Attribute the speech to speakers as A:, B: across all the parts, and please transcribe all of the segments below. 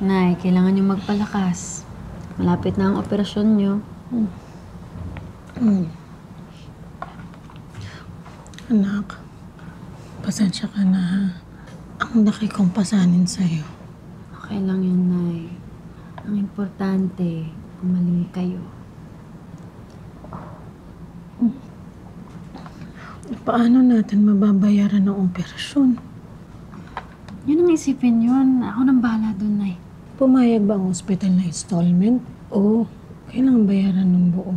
A: Nay, kailangan niyo magpalakas. Malapit na ang operasyon niyo.
B: Anak, pasensya ka na ha. Ang laki kong pasanin sa'yo.
A: Okay lang yun, Nay. Ang importante, gumaling kayo.
B: Paano natin mababayaran ang operasyon?
A: Yun ang isipin yun. Ako nang bahala dun, Nay.
B: Pumayag ba ang hospital na installment? O kailangan bayaran ng buo?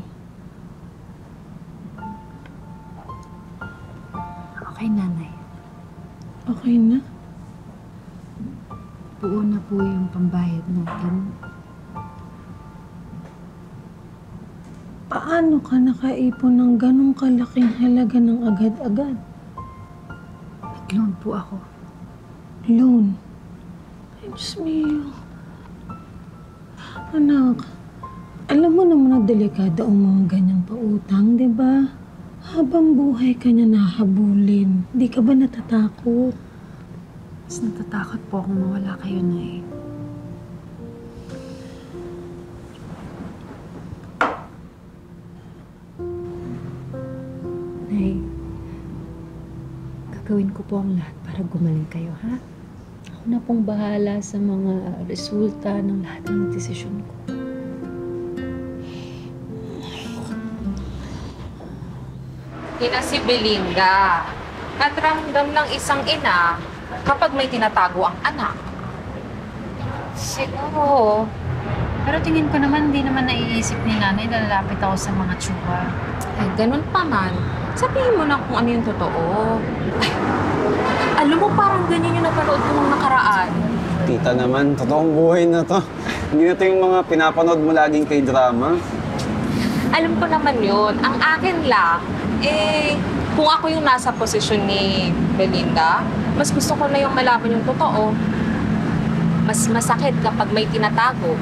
A: Okay, Nanay.
B: Okay na?
A: Buo na po yung pambayad natin.
B: Paano ka nakaipon ng ganong kalaking halaga ng agad-agad?
A: Nag-loan po ako.
B: Loan? Ay, Diyos mio. Anak, alam mo naman na delikado ang mga ganyang pautang, di ba? Habang buhay ka niya nahabulin, di ka ba natatakot?
A: Mas natatakot po akong mawala kayo, Nay. Nay, gagawin ko po ang lahat para gumaling kayo, ha? Ako na pong bahala sa mga resulta ng lahat ng desisyon ko.
C: Ina si Belinda. At ramdam ng isang ina kapag may tinatago ang anak. Siguro.
A: Pero tingin ko naman, di naman naiisip ni Nanay na lalapit ako sa mga tsuwa.
C: Eh, ganun pa man. Sabihin mo na kung ano yung totoo. Ay, alam mo, parang ganyan yung napanood ko nung nakaraan.
D: Tita naman, totoong buhay na to. Hindi na to yung mga pinapanood mo laging kay drama.
C: Alam ko naman yun. Ang akin lang, kung ako yung nasa posisyon ni Belinda, mas gusto ko na yung malaman yung totoo. Mas masakit kapag may tinatago.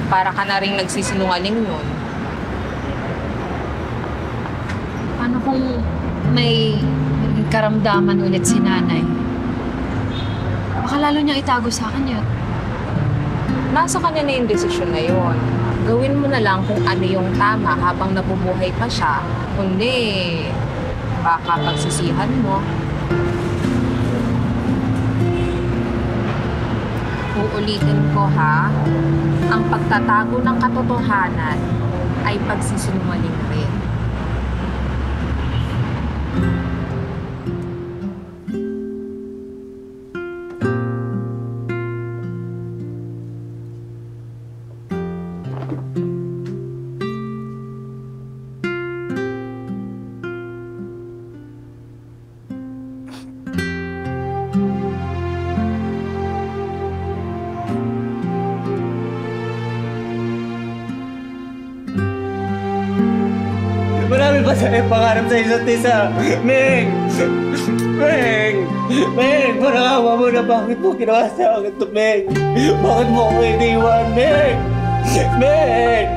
C: Para ka na rin nagsisinungaling nun.
A: Paano kung may karamdaman ulit si Nanay? Baka lalo niyang itago sa akin yun.
C: Nasa kanya na yung desisyon na yun. Gawin mo na lang kung ano yung tama habang nabubuhay pa siya. Kundi, baka pagsisihan mo. Uulitin ko ha, ang pagtatago ng katotohanan ay pagsisinungaling rin.
E: Marami pa tayo pangarap sa isa't isa. Meng! Meng! Meng! Parang awa mo na bakit mo ginawa sa akin ito, Meng? Bakit mo ako iniwan, Meng? Meng!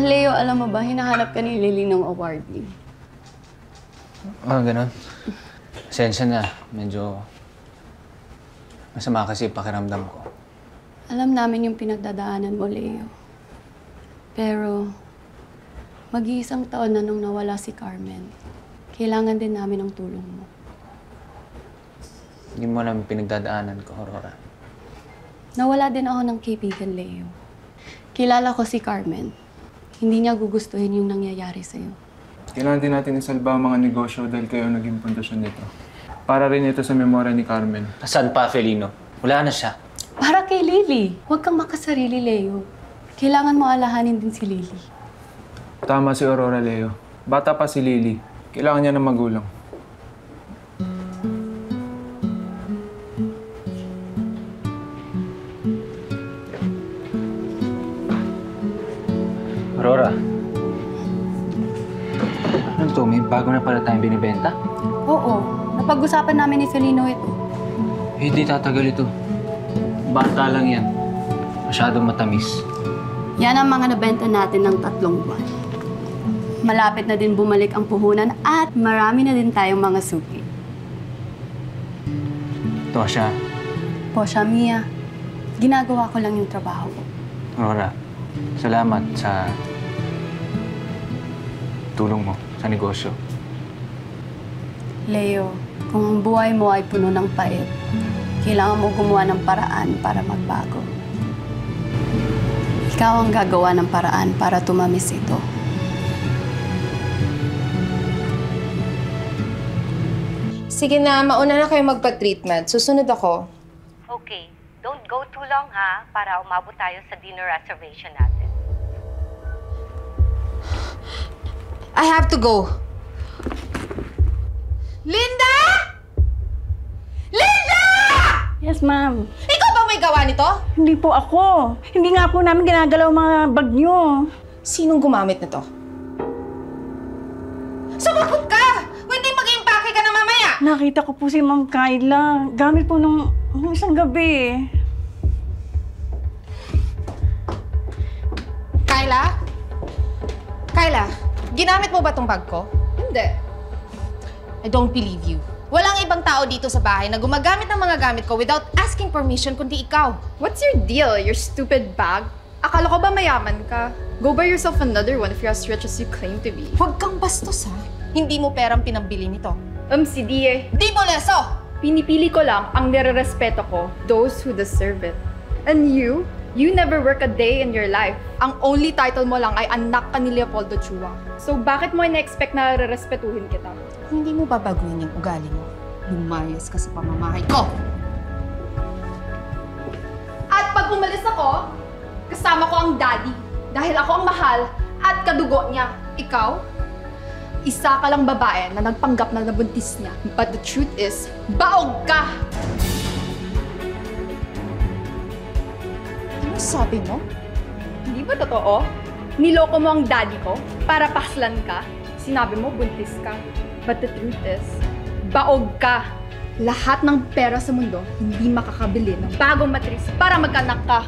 F: Leo, alam mo ba, hinahanap ka ni Lily ng awardee.
G: Ganun. Pasensya na. Medyo masama kasi pakiramdam ko.
F: Alam namin yung pinagdadaanan mo, Leo. Pero, mag-iisang taon na nung nawala si Carmen. Kailangan din namin ng tulong mo.
G: Hindi mo alam yung pinagdadaanan ko, Aurora.
F: Nawala din ako ng kaibigan, Leo. Kilala ko si Carmen. Hindi niya gugustuhin yung nangyayari sa'yo.
H: Kailangan din natin isalba ang mga negosyo dahil kayo ang naging pundasyon nito. Para rin ito sa memorya ni Carmen.
G: Saan pa, Felino? Wala na siya.
F: Para kay Lily. Huwag kang makasarili, Leo. Kailangan mo alahanin din si Lily.
H: Tama si Aurora, Leo. Bata pa si Lily. Kailangan niya ng magulang.
G: Aurora. Ano to? May bago na pala tayong binibenta?
F: Oo. Napag-usapan namin ni Felino ito.
G: Hindi tatagal ito. Bata lang yan. Masyadong matamis.
F: Yan ang mga nabenta natin ng 3 buwan. Malapit na din bumalik ang puhunan at marami na din tayong mga suki.
G: Tosha,
F: Posya, Mia, ginagawa ko lang yung trabaho ko.
G: Aurora, salamat sa tulong mo sa negosyo.
F: Leo, kung ang buhay mo ay puno ng pait, kailangan mo gumawa ng paraan para magbago. Ikaw ang gagawa ng paraan para tumamis ito.
I: Sige na, mauna na kayo magpa-treatment. Susunod ako.
J: Okay, don't go too long ha, para umabot tayo sa dinner reservation natin.
I: I have to go. Linda! Linda!
B: Yes, ma'am.
I: Ikaw ba may gawa nito?
B: Hindi po ako. Hindi nga po namin ginagalaw mga bag nyo.
I: Sinong gumamit nito? Sumagot ka! Hindi mag-impake ka na mamaya!
B: Nakita ko po si Ma'am Kyla. Gamit po nung isang gabi.
I: Kyla? Kyla, ginamit mo ba tong bag ko? Hindi. I don't believe you. Walang ibang tao dito sa bahay na gumagamit ng mga gamit ko without asking permission kundi ikaw.
K: What's your deal, your stupid bag? Akala ko ba mayaman ka? Go buy yourself another one if you're as rich as you claim to be.
I: Huwag kang bastos ha. Hindi mo perang pinambili nito.
K: Si Die.
I: Di mo leso!
K: Pinipili ko lang ang nire-respeto ko, those who deserve it. And you never work a day in your life. Ang only title mo lang ay anak ka ni Leopoldo Chua. So bakit mo ina-expect na re-respetuhin kita?
I: Hindi mo babaguhin yung ugali mo. Lumayas ka sa pamamahay ko!
K: At pag umalis ako, kasama ko ang daddy. Dahil ako ang mahal at kadugo niya. Ikaw, isa ka lang babae na nagpanggap na nabuntis niya. But the truth is, baog ka!
I: Ano sabi mo?
K: Hindi ba totoo? Niloko mo ang daddy ko para paslan ka. Sinabi mo, buntis ka. But the truth is, baog ka. Lahat ng pera sa mundo hindi makakabili ng bagong matris para magkanak ka.